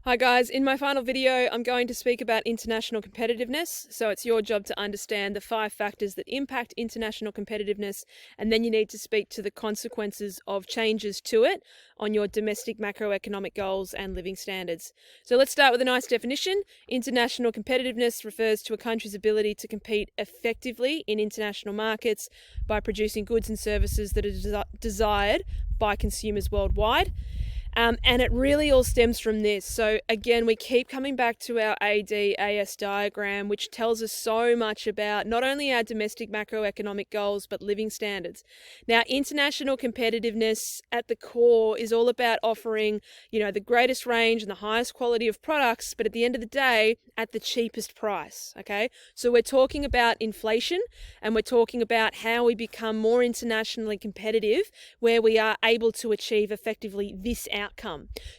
Hi guys, in my final video I'm going to speak about international competitiveness. So it's your job to understand the 5 factors that impact international competitiveness, and then you need to speak to the consequences of changes to it on your domestic macroeconomic goals and living standards. So let's start with a nice definition. International competitiveness refers to a country's ability to compete effectively in international markets by producing goods and services that are desired by consumers worldwide. And it really all stems from this. So again, we keep coming back to our AD-AS diagram, which tells us so much about not only our domestic macroeconomic goals, but living standards. Now, international competitiveness at the core is all about offering, the greatest range and the highest quality of products, but at the end of the day, at the cheapest price, okay? So we're talking about inflation, and we're talking about how we become more internationally competitive, where we are able to achieve effectively this outcome.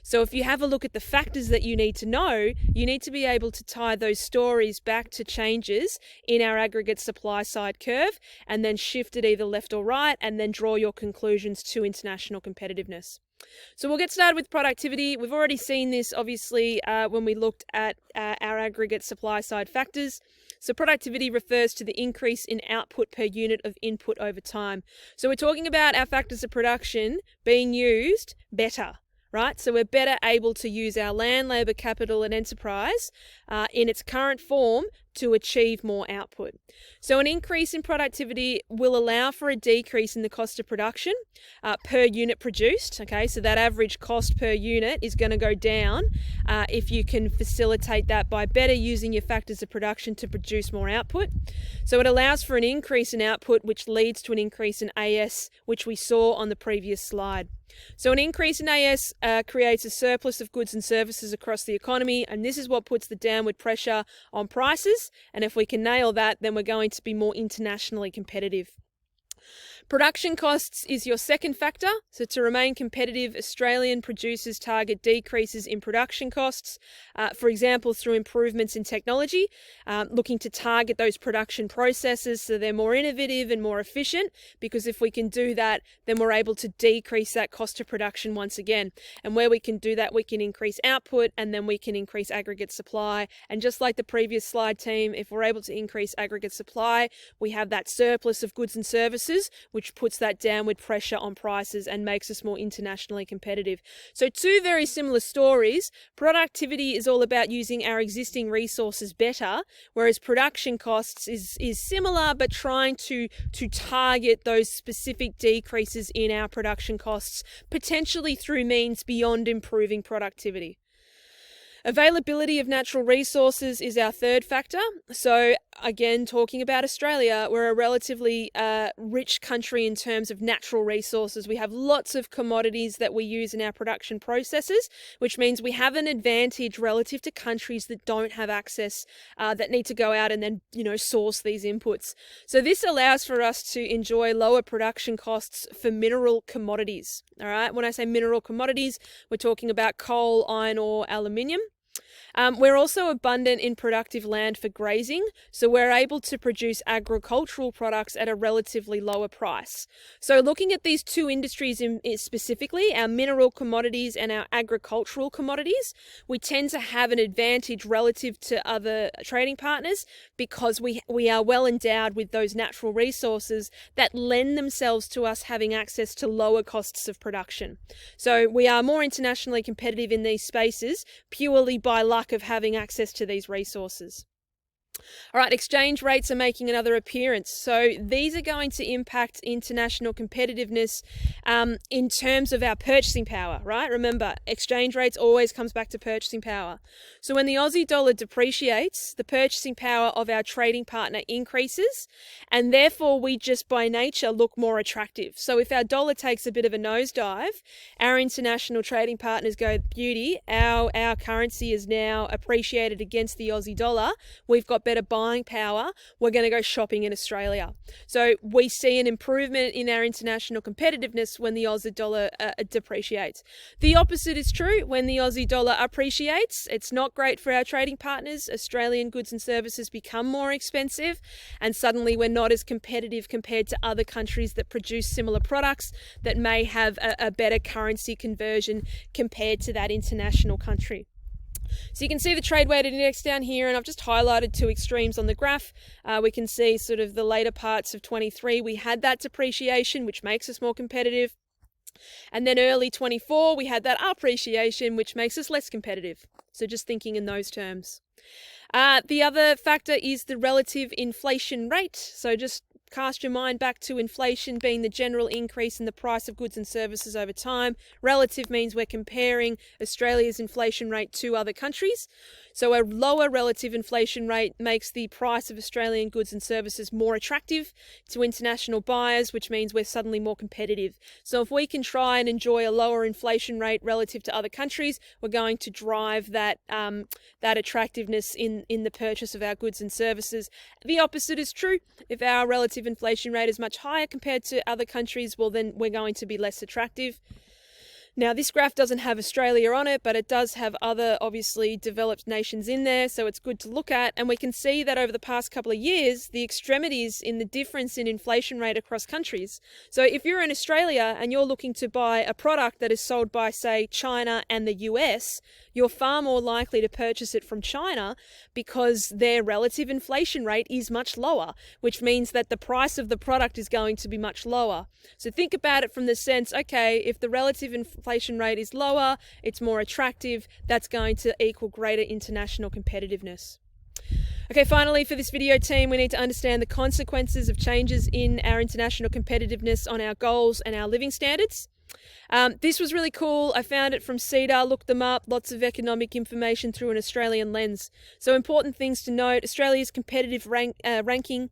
So if you have a look at the factors that you need to know, you need to be able to tie those stories back to changes in our aggregate supply side curve, and then shift it either left or right, and then draw your conclusions to international competitiveness. So we'll get started with productivity. We've already seen this, obviously, when we looked at our aggregate supply side factors. So productivity refers to the increase in output per unit of input over time. So we're talking about our factors of production being used better, right? So we're better able to use our land, labour, capital and enterprise in its current form to achieve more output. So an increase in productivity will allow for a decrease in the cost of production per unit produced, okay? So that average cost per unit is going to go down if you can facilitate that by better using your factors of production to produce more output. So it allows for an increase in output, which leads to an increase in AS, which we saw on the previous slide. So an increase in AS creates a surplus of goods and services across the economy, and this is what puts the downward pressure on prices. And if we can nail that, then we're going to be more internationally competitive. Production costs is your second factor. So to remain competitive, Australian producers target decreases in production costs, for example, through improvements in technology, looking to target those production processes so they're more innovative and more efficient, because if we can do that, then we're able to decrease that cost of production once again. And where we can do that, we can increase output, and then we can increase aggregate supply. And just like the previous slide, team, if we're able to increase aggregate supply, we have that surplus of goods and services, which puts that downward pressure on prices and makes us more internationally competitive. So 2 very similar stories. Productivity is all about using our existing resources better, whereas production costs is similar, but trying to target those specific decreases in our production costs, potentially through means beyond improving productivity. Availability of natural resources is our third factor. So again, talking about Australia, we're a relatively rich country in terms of natural resources. We have lots of commodities that we use in our production processes, which means we have an advantage relative to countries that don't have access, that need to go out and then, source these inputs. So this allows for us to enjoy lower production costs for mineral commodities. All right. When I say mineral commodities, we're talking about coal, iron ore, aluminium. We're also abundant in productive land for grazing, so we're able to produce agricultural products at a relatively lower price. So looking at these 2 industries specifically, our mineral commodities and our agricultural commodities, we tend to have an advantage relative to other trading partners because we are well endowed with those natural resources that lend themselves to us having access to lower costs of production. So we are more internationally competitive in these spaces purely by luck of having access to these resources. All right, exchange rates are making another appearance. So these are going to impact international competitiveness in terms of our purchasing power, right? Remember, exchange rates always comes back to purchasing power. So when the Aussie dollar depreciates, the purchasing power of our trading partner increases, and therefore we just by nature look more attractive. So if our dollar takes a bit of a nosedive, our international trading partners go, beauty, our currency is now appreciated against the Aussie dollar. We've got better buying power, we're going to go shopping in Australia. So we see an improvement in our international competitiveness when the Aussie dollar depreciates. The opposite is true. When the Aussie dollar appreciates, it's not great for our trading partners. Australian goods and services become more expensive, and suddenly we're not as competitive compared to other countries that produce similar products that may have a better currency conversion compared to that international country. So you can see the trade weighted index down here, and I've just highlighted two extremes on the graph. We can see sort of the later parts of 23, we had that depreciation, which makes us more competitive. And then early 24, we had that appreciation, which makes us less competitive. So just thinking in those terms. The other factor is the relative inflation rate. So just cast your mind back to inflation being the general increase in the price of goods and services over time. Relative means we're comparing Australia's inflation rate to other countries. So a lower relative inflation rate makes the price of Australian goods and services more attractive to international buyers, which means we're suddenly more competitive. So if we can try and enjoy a lower inflation rate relative to other countries, we're going to drive that attractiveness in the purchase of our goods and services. The opposite is true. If our relative inflation rate is much higher compared to other countries, well, then we're going to be less attractive. Now, this graph doesn't have Australia on it, but it does have other obviously developed nations in there, so it's good to look at. And we can see that over the past couple of years, the extremities in the difference in inflation rate across countries. So if you're in Australia and you're looking to buy a product that is sold by, say, China and the US, you're far more likely to purchase it from China because their relative inflation rate is much lower, which means that the price of the product is going to be much lower. So think about it from the sense, okay, if the relative inflation rate is lower, it's more attractive, that's going to equal greater international competitiveness. Okay, finally for this video team, we need to understand the consequences of changes in our international competitiveness on our goals and our living standards. This was really cool. I found it from CEDA, looked them up, lots of economic information through an Australian lens. So important things to note, Australia's competitive ranking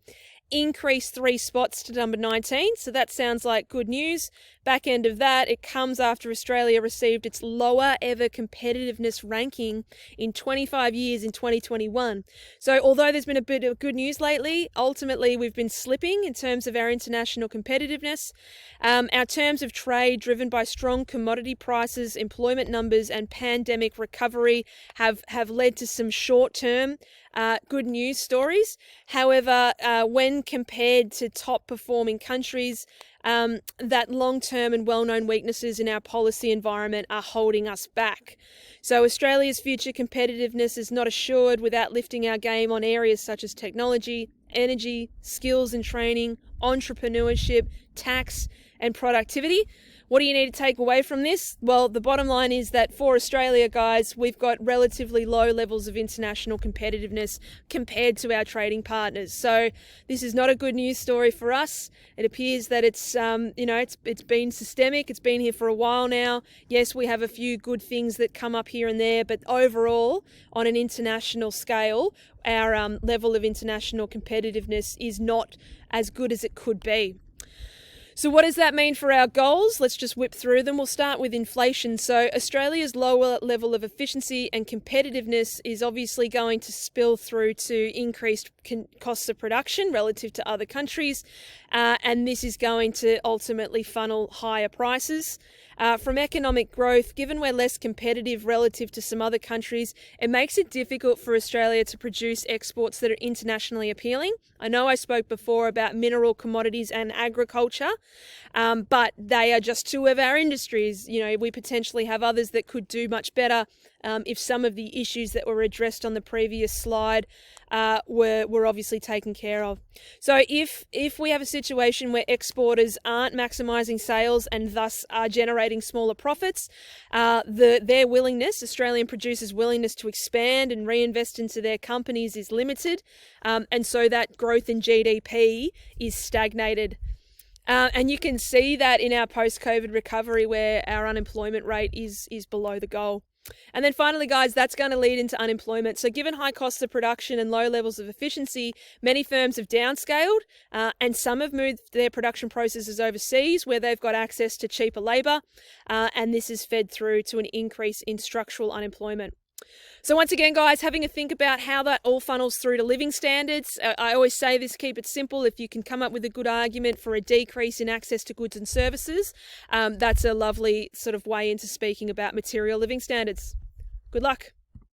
increased 3 spots to number 19, so that sounds like good news. Back end of that, it comes after Australia received its lower ever competitiveness ranking in 25 years in 2021. So although there's been a bit of good news lately, ultimately we've been slipping in terms of our international competitiveness. Our terms of trade driven by strong commodity prices, employment numbers and pandemic recovery have led to some short-term good news stories. However, when compared to top performing countries, that long-term and well-known weaknesses in our policy environment are holding us back. So Australia's future competitiveness is not assured without lifting our game on areas such as technology, energy, skills and training, entrepreneurship, tax and productivity. What do you need to take away from this? Well, the bottom line is that for Australia, guys, we've got relatively low levels of international competitiveness compared to our trading partners. So this is not a good news story for us. It appears that it's been systemic. It's been here for a while now. Yes, we have a few good things that come up here and there, but overall, on an international scale, our level of international competitiveness is not as good as it could be. So what does that mean for our goals? Let's just whip through them. We'll start with inflation. So Australia's lower level of efficiency and competitiveness is obviously going to spill through to increased costs of production relative to other countries. And this is going to ultimately funnel higher prices. From economic growth, given we're less competitive relative to some other countries, it makes it difficult for Australia to produce exports that are internationally appealing. I know I spoke before about mineral commodities and agriculture, but they are just two of our industries. You know, we potentially have others that could do much better if some of the issues that were addressed on the previous slide were obviously taken care of. So if we have a situation where exporters aren't maximising sales and thus are generating smaller profits, their willingness, Australian producers' willingness to expand and reinvest into their companies is limited, and so that growth in GDP is stagnated. And you can see that in our post-COVID recovery where our unemployment rate is below the goal. And then finally, guys, that's going to lead into unemployment. So given high costs of production and low levels of efficiency, many firms have downscaled and some have moved their production processes overseas where they've got access to cheaper labour. And this is fed through to an increase in structural unemployment. So once again, guys, having a think about how that all funnels through to living standards. I always say this, keep it simple. If you can come up with a good argument for a decrease in access to goods and services, that's a lovely sort of way into speaking about material living standards. Good luck.